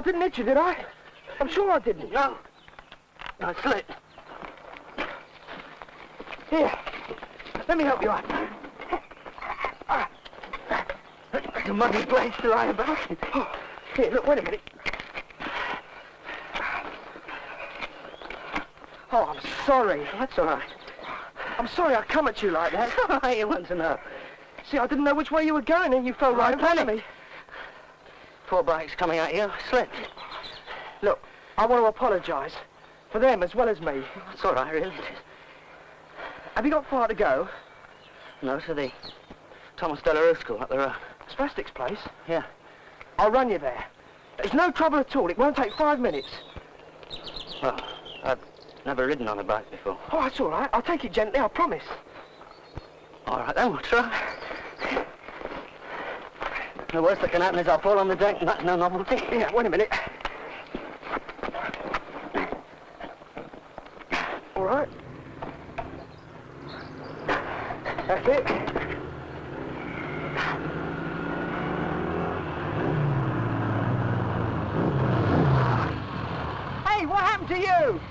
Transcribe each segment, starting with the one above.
I didn't hit you, did I? I'm sure I didn't. No. I slipped. Here, let me help you up. It's a muddy place to lie about. Oh, here, look, wait a minute. Oh, I'm sorry. That's all right. I'm sorry I come at you like that. It's all right, you want to know. See, I didn't know which way you were going and you fell right in front of me. 4 bikes coming at you, I slipped. Look, I want to apologise. For them as well as me. That's all right, really. Have you got far to go? No, to the Thomas Delarue School up the road. Spastic's place? Yeah. I'll run you there. There's no trouble at all. It won't take 5 minutes. Well, I've never ridden on a bike before. Oh, that's all right. I'll take it gently, I promise. All right, then, we'll try. The worst that can happen is I'll fall on the deck, and that's no novelty. Yeah, wait a minute. All right. That's it. Hey, what happened to you?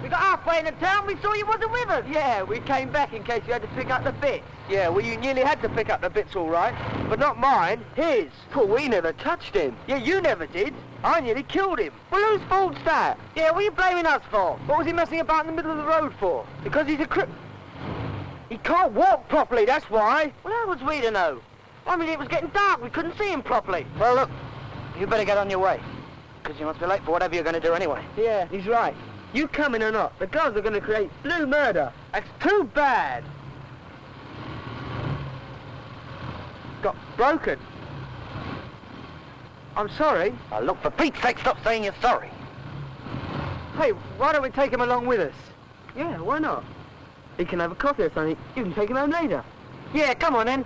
We got halfway in the town, we saw you wasn't with us. Yeah, we came back in case you had to pick up the bits. Yeah, well, you nearly had to pick up the bits, all right. But not mine, his. Well, we never touched him. Yeah, you never did. I nearly killed him. Well, whose fault's that? Yeah, what are you blaming us for? What was he messing about in the middle of the road for? Because he's a He can't walk properly, that's why. Well, how was we to know? I mean, it was getting dark. We couldn't see him properly. Well, look, you better get on your way. Because you must be late for whatever you're going to do anyway. Yeah, he's right. You coming or not, the girls are going to create blue murder. That's too bad. Got broken. I'm sorry. Oh, look, for Pete's sake, stop saying you're sorry. Hey, why don't we take him along with us? Yeah, why not? He can have a coffee or something. You can take him home later. Yeah, come on then.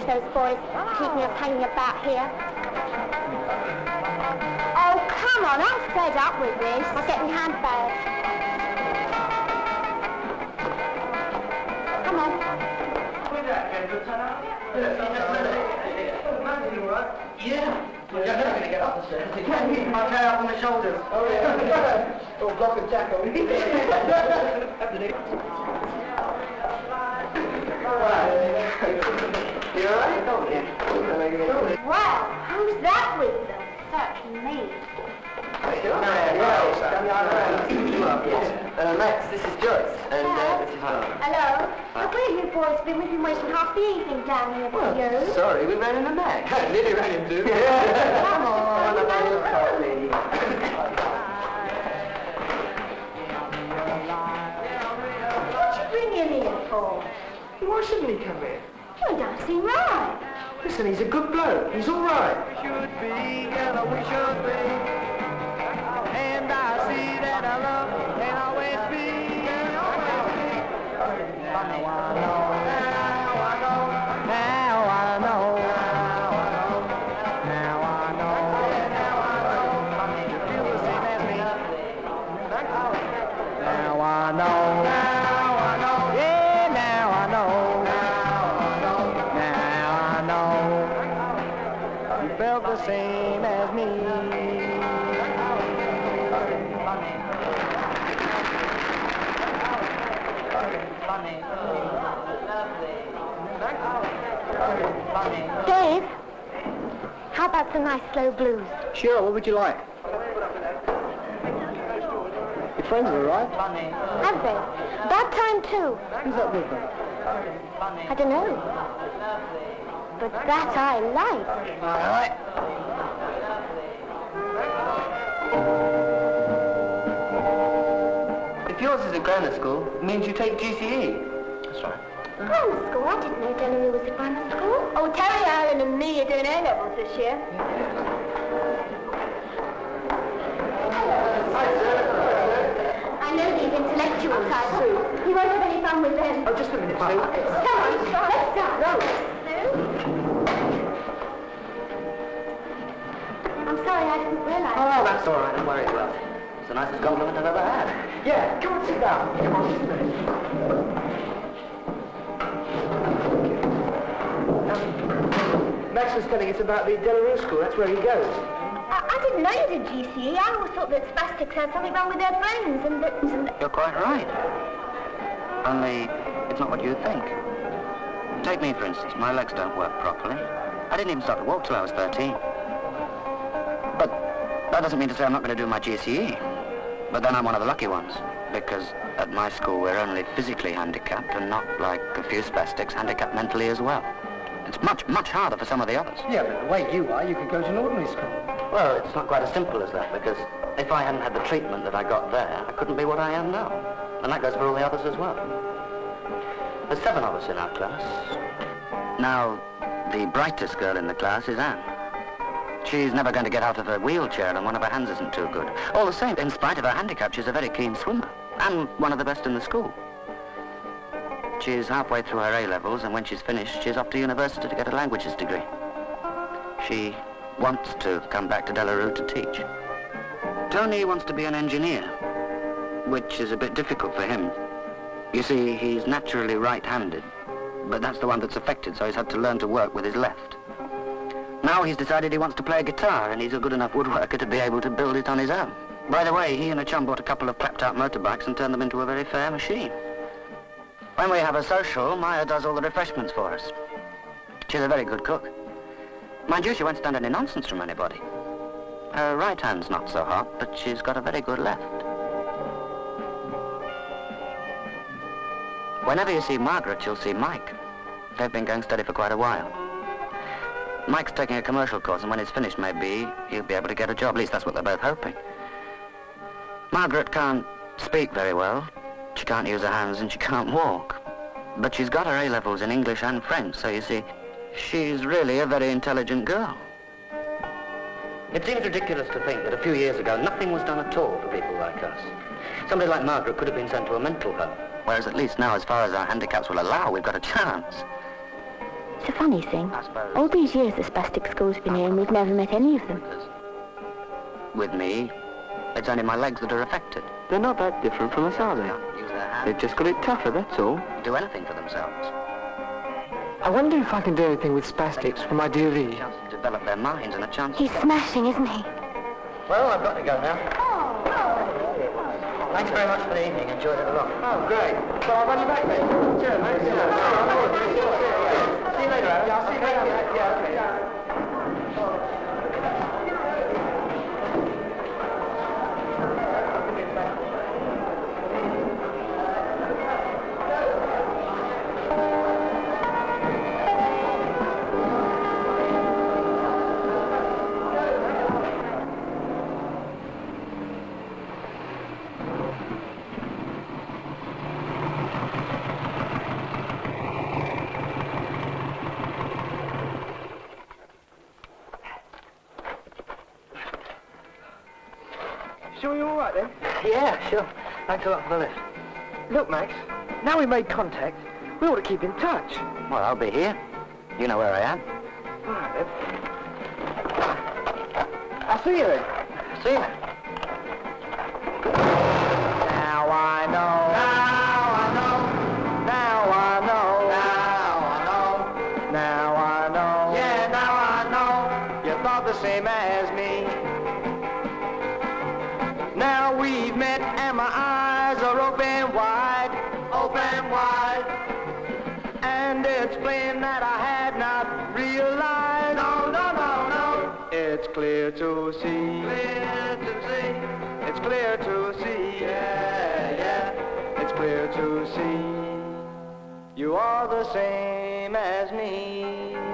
Those boys keeping us hanging about here. Oh, come on, I'm fed up with this. I'll get my handbag. Come on. Yeah. You're never going to get up the stairs. You can't keep my tail up on my shoulders. Oh, yeah. Or block and tackle. You all right? Oh, yeah. Wow, who's that with them? Such me. Max, this is Joyce, and this is John. Hello. Where have you boys been? We've been waiting half the evening down here for you. Sorry, we ran in a mag. Nearly ran into. Come on. What you bring him here for? Why shouldn't he come in? You don't seem right. Listen, he's a good bloke. He's all right. Should be, and we should be. And I see that I love and always be. Now I know. Now I know. Now I know. Now I know. Now I know. You feel the same as me. Now I know. Now I know. Yeah, now I know. Now I know. You felt the same as me. Dave, how about some nice slow blues? Sure, what would you like? Your friends are all right. Have they? Bad time too. Who's that with them? I don't know. But that I like. All right. If yours is a grammar school, it means you take GCE. That's right. Grammar school? I didn't know Delarue was a grammar school. Oh, Terry Allen and me are doing A-levels this year. I know these intellectual types. You won't have any fun with them. Oh, just a minute, Sue. Come on, let's start. No. Sue? I'm sorry, I didn't realise. Oh, that's all right. Don't worry about it. It's the nicest compliment I've ever had. Yeah, come on, sit down. Come on, just a minute. Max was telling us about the Delarue school. That's where he goes. I didn't know you did GCE. I always thought that spastics had something wrong with their brains and that... You're quite right. Only, it's not what you think. Take me, for instance. My legs don't work properly. I didn't even start to walk till I was 13. But that doesn't mean to say I'm not going to do my GCE. But then I'm one of the lucky ones, because at my school we're only physically handicapped and not, like a few spastics, handicapped mentally as well. It's much, much harder for some of the others. Yeah, but the way you are, you could go to an ordinary school. Well, it's not quite as simple as that, because if I hadn't had the treatment that I got there, I couldn't be what I am now. And that goes for all the others as well. There's 7 of us in our class. Now, the brightest girl in the class is Anne. She's never going to get out of her wheelchair and one of her hands isn't too good. All the same, in spite of her handicap, she's a very keen swimmer and one of the best in the school. She's halfway through her A-levels, and when she's finished, she's off to university to get a languages degree. She wants to come back to Delarue to teach. Tony wants to be an engineer, which is a bit difficult for him. You see, he's naturally right-handed, but that's the one that's affected, so he's had to learn to work with his left. Now he's decided he wants to play a guitar, and he's a good enough woodworker to be able to build it on his own. By the way, he and a chum bought a couple of clapped-out motorbikes and turned them into a very fair machine. When we have a social, Maya does all the refreshments for us. She's a very good cook. Mind you, she won't stand any nonsense from anybody. Her right hand's not so hot, but she's got a very good left. Whenever you see Margaret, you'll see Mike. They've been going steady for quite a while. Mike's taking a commercial course, and when he's finished, maybe he'll be able to get a job. At least that's what they're both hoping. Margaret can't speak very well. She can't use her hands and she can't walk. But she's got her A-levels in English and French, so you see, she's really a very intelligent girl. It seems ridiculous to think that a few years ago nothing was done at all for people like us. Somebody like Margaret could have been sent to a mental home, whereas at least now, as far as our handicaps will allow, we've got a chance. It's a funny thing. I suppose. All these years the spastic school's been here and we've never met any of them. With me, it's only my legs that are affected. They're not that different from us, are They they? don't use their hands. They've just got it tougher, that's all. Do anything for themselves. I wonder if I can do anything with spastics for my dear A Lee. chance to develop their minds and a chance He's to... smashing, isn't he? Well, I've got to go now. Oh. Thanks very much for the evening. Enjoyed it a lot. Oh, great. So I'll run you back then. Cheers, mate. See you later, Adam. Yeah, I'll see you later. Yeah, okay. Sure you're all right then? Yeah, sure. Thanks a lot for the lift. Look, Max, now we made contact, we ought to keep in touch. Well, I'll be here. You know where I am. All right, then. I'll see you then. See you. Now I know. Now I know. Now I know. Now I know. Yeah, now I know. You thought the same as me. Now we've met and my eyes are open wide. Open wide. And it's plain that I had not realized. No, no, no, no. It's clear to see. Clear to see. It's clear to see. Yeah. You are the same as me.